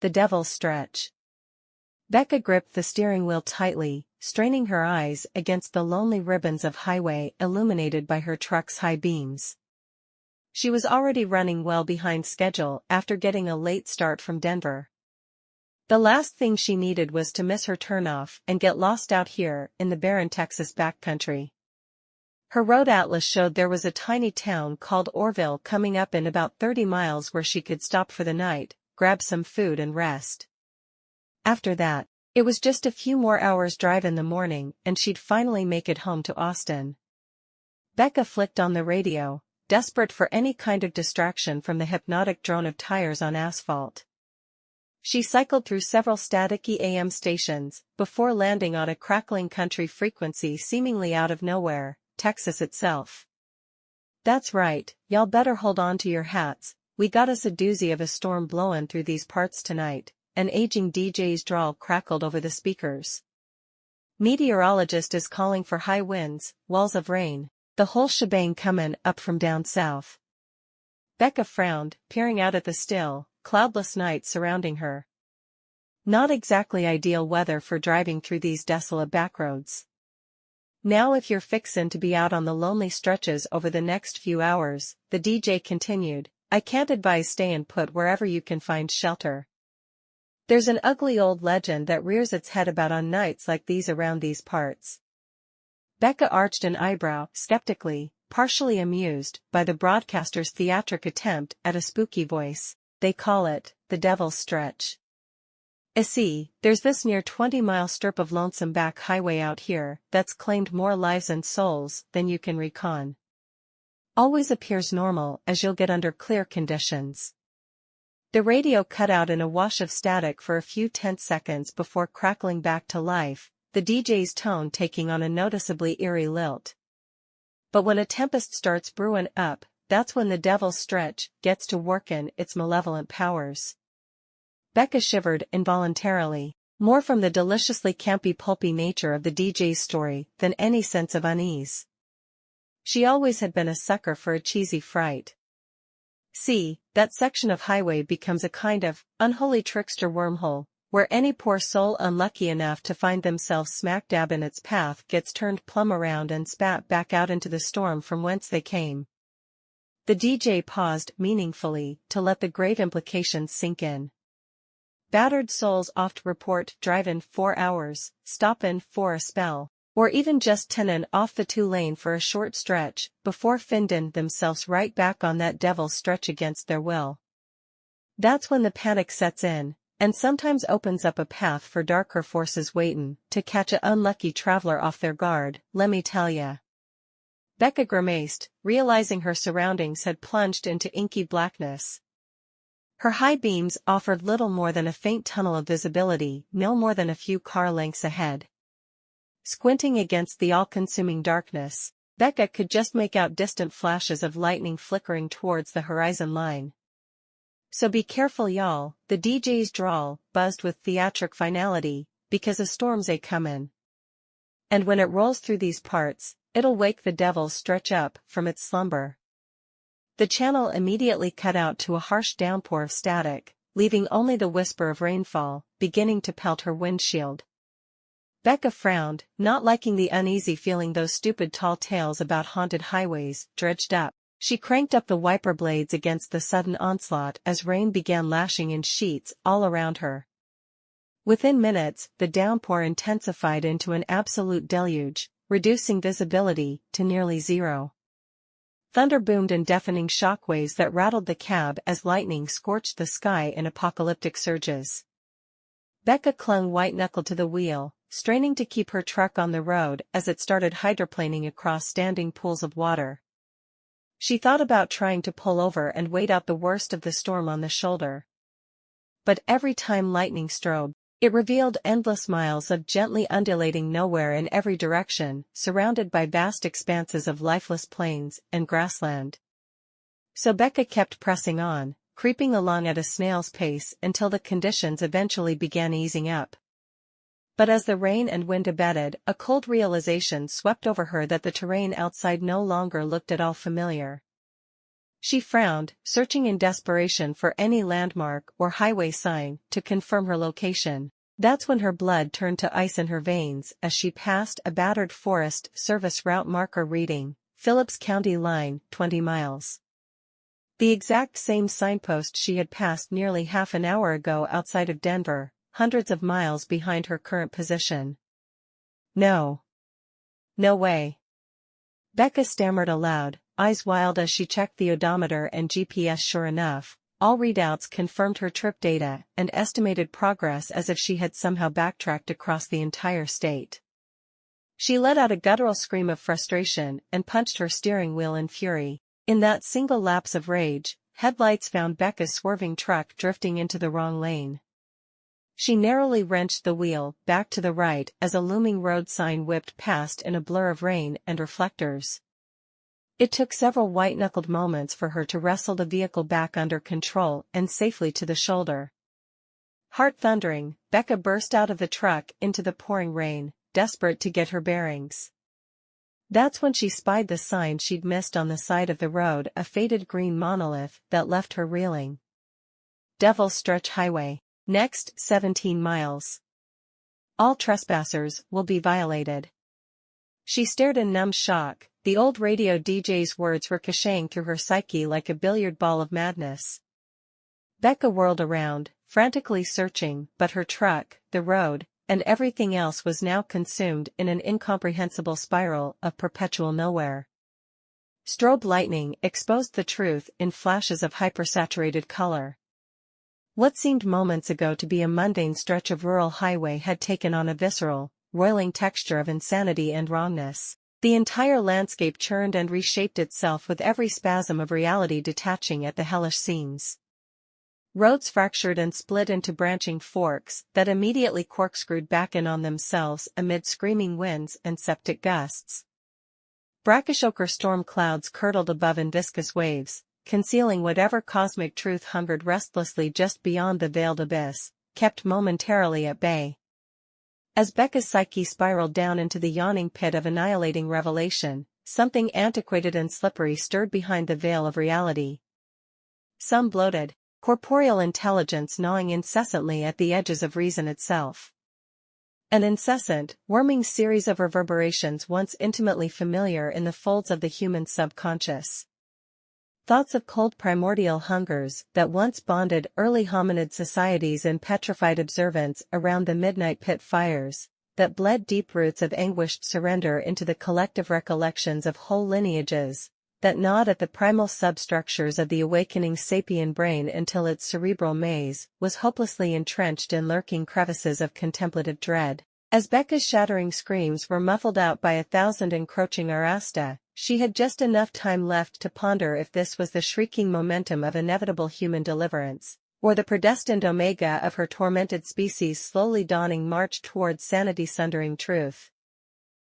The Devil's Stretch. Becca gripped the steering wheel tightly, straining her eyes against the lonely ribbons of highway illuminated by her truck's high beams. She was already running well behind schedule after getting a late start from Denver. The last thing she needed was to miss her turnoff and get lost out here in the barren Texas backcountry. Her road atlas showed there was a tiny town called Orville coming up in about 30 miles where she could stop for the night, grab some food and rest. After that, it was just a few more hours' drive in the morning and she'd finally make it home to Austin. Becca flicked on the radio, desperate for any kind of distraction from the hypnotic drone of tires on asphalt. She cycled through several staticky AM stations before landing on a crackling country frequency seemingly out of nowhere, Texas itself. "That's right, y'all better hold on to your hats, we got us a doozy of a storm blowin' through these parts tonight," an aging DJ's drawl crackled over the speakers. "Meteorologist is calling for high winds, walls of rain, the whole shebang comin' up from down south." Becca frowned, peering out at the still, cloudless night surrounding her. Not exactly ideal weather for driving through these desolate backroads. "Now if you're fixin' to be out on the lonely stretches over the next few hours," the DJ continued, "I can't advise stayin' put wherever you can find shelter. There's an ugly old legend that rears its head about on nights like these around these parts." Becca arched an eyebrow, skeptically, partially amused by the broadcaster's theatric attempt at a spooky voice. "They call it, the Devil's Stretch. See, there's this near 20-mile strip of lonesome back highway out here that's claimed more lives and souls than you can recon. Always appears normal as you'll get under clear conditions." The radio cut out in a wash of static for a few tense seconds before crackling back to life, the DJ's tone taking on a noticeably eerie lilt. "But when a tempest starts brewing up, that's when the Devil's Stretch gets to workin' its malevolent powers." Becca shivered involuntarily, more from the deliciously campy pulpy nature of the DJ's story than any sense of unease. She always had been a sucker for a cheesy fright. See, that section of highway becomes a kind of unholy trickster wormhole, where any poor soul unlucky enough to find themselves smack dab in its path gets turned plumb around and spat back out into the storm from whence they came. The DJ paused meaningfully to let the grave implications sink in. "Battered souls oft report drivin' 4 hours, stoppin' for a spell, or even just tennin' off the 2-lane for a short stretch, before findin' themselves right back on that Devil's Stretch against their will. That's when the panic sets in, and sometimes opens up a path for darker forces waitin' to catch a unlucky traveler off their guard, lemme tell ya." Becca grimaced, realizing her surroundings had plunged into inky blackness. Her high beams offered little more than a faint tunnel of visibility, no more than a few car lengths ahead. Squinting against the all-consuming darkness, Becca could just make out distant flashes of lightning flickering towards the horizon line. "So be careful y'all," the DJ's drawl buzzed with theatric finality, "because a storm's a-comin'. And when it rolls through these parts, it'll wake the Devil's Stretch up from its slumber." The channel immediately cut out to a harsh downpour of static, leaving only the whisper of rainfall beginning to pelt her windshield. Becca frowned, not liking the uneasy feeling those stupid tall tales about haunted highways dredged up. She cranked up the wiper blades against the sudden onslaught as rain began lashing in sheets all around her. Within minutes, the downpour intensified into an absolute deluge, reducing visibility to nearly zero. Thunder boomed in deafening shockwaves that rattled the cab as lightning scorched the sky in apocalyptic surges. Becca clung white-knuckled to the wheel, straining to keep her truck on the road as it started hydroplaning across standing pools of water. She thought about trying to pull over and wait out the worst of the storm on the shoulder. But every time lightning strobed, it revealed endless miles of gently undulating nowhere in every direction, surrounded by vast expanses of lifeless plains and grassland. So Becca kept pressing on, creeping along at a snail's pace until the conditions eventually began easing up. But as the rain and wind abated, a cold realization swept over her that the terrain outside no longer looked at all familiar. She frowned, searching in desperation for any landmark or highway sign to confirm her location. That's when her blood turned to ice in her veins as she passed a battered Forest Service route marker reading, Phillips County Line, 20 miles. The exact same signpost she had passed nearly half an hour ago outside of Denver, hundreds of miles behind her current position. No. No way. Becca stammered aloud, eyes wild as she checked the odometer and GPS. Sure enough, all readouts confirmed her trip data and estimated progress as if she had somehow backtracked across the entire state. She let out a guttural scream of frustration and punched her steering wheel in fury. In that single lapse of rage, headlights found Becca's swerving truck drifting into the wrong lane. She narrowly wrenched the wheel back to the right as a looming road sign whipped past in a blur of rain and reflectors. It took several white-knuckled moments for her to wrestle the vehicle back under control and safely to the shoulder. Heart thundering, Becca burst out of the truck into the pouring rain, desperate to get her bearings. That's when she spied the sign she'd missed on the side of the road, a faded green monolith that left her reeling. Devil's Stretch Highway. Next 17 miles. All trespassers will be violated. She stared in numb shock, the old radio DJ's words ricocheting through her psyche like a billiard ball of madness. Becca whirled around, frantically searching, but her truck, the road, and everything else was now consumed in an incomprehensible spiral of perpetual nowhere. Strobe lightning exposed the truth in flashes of hypersaturated color. What seemed moments ago to be a mundane stretch of rural highway had taken on a visceral, roiling texture of insanity and wrongness. The entire landscape churned and reshaped itself with every spasm of reality detaching at the hellish seams. Roads fractured and split into branching forks that immediately corkscrewed back in on themselves amid screaming winds and septic gusts. Brackish ochre storm clouds curdled above in viscous waves, concealing whatever cosmic truth hungered restlessly just beyond the veiled abyss, kept momentarily at bay. As Becca's psyche spiraled down into the yawning pit of annihilating revelation, something antiquated and slippery stirred behind the veil of reality. Some bloated, corporeal intelligence gnawing incessantly at the edges of reason itself. An incessant, worming series of reverberations once intimately familiar in the folds of the human subconscious. Thoughts of cold primordial hungers that once bonded early hominid societies in petrified observance around the midnight pit fires, that bled deep roots of anguished surrender into the collective recollections of whole lineages, that gnawed at the primal substructures of the awakening sapien brain until its cerebral maze was hopelessly entrenched in lurking crevices of contemplative dread. As Becca's shattering screams were muffled out by 1,000 encroaching arasta, she had just enough time left to ponder if this was the shrieking momentum of inevitable human deliverance, or the predestined omega of her tormented species' slowly dawning march towards sanity-sundering truth.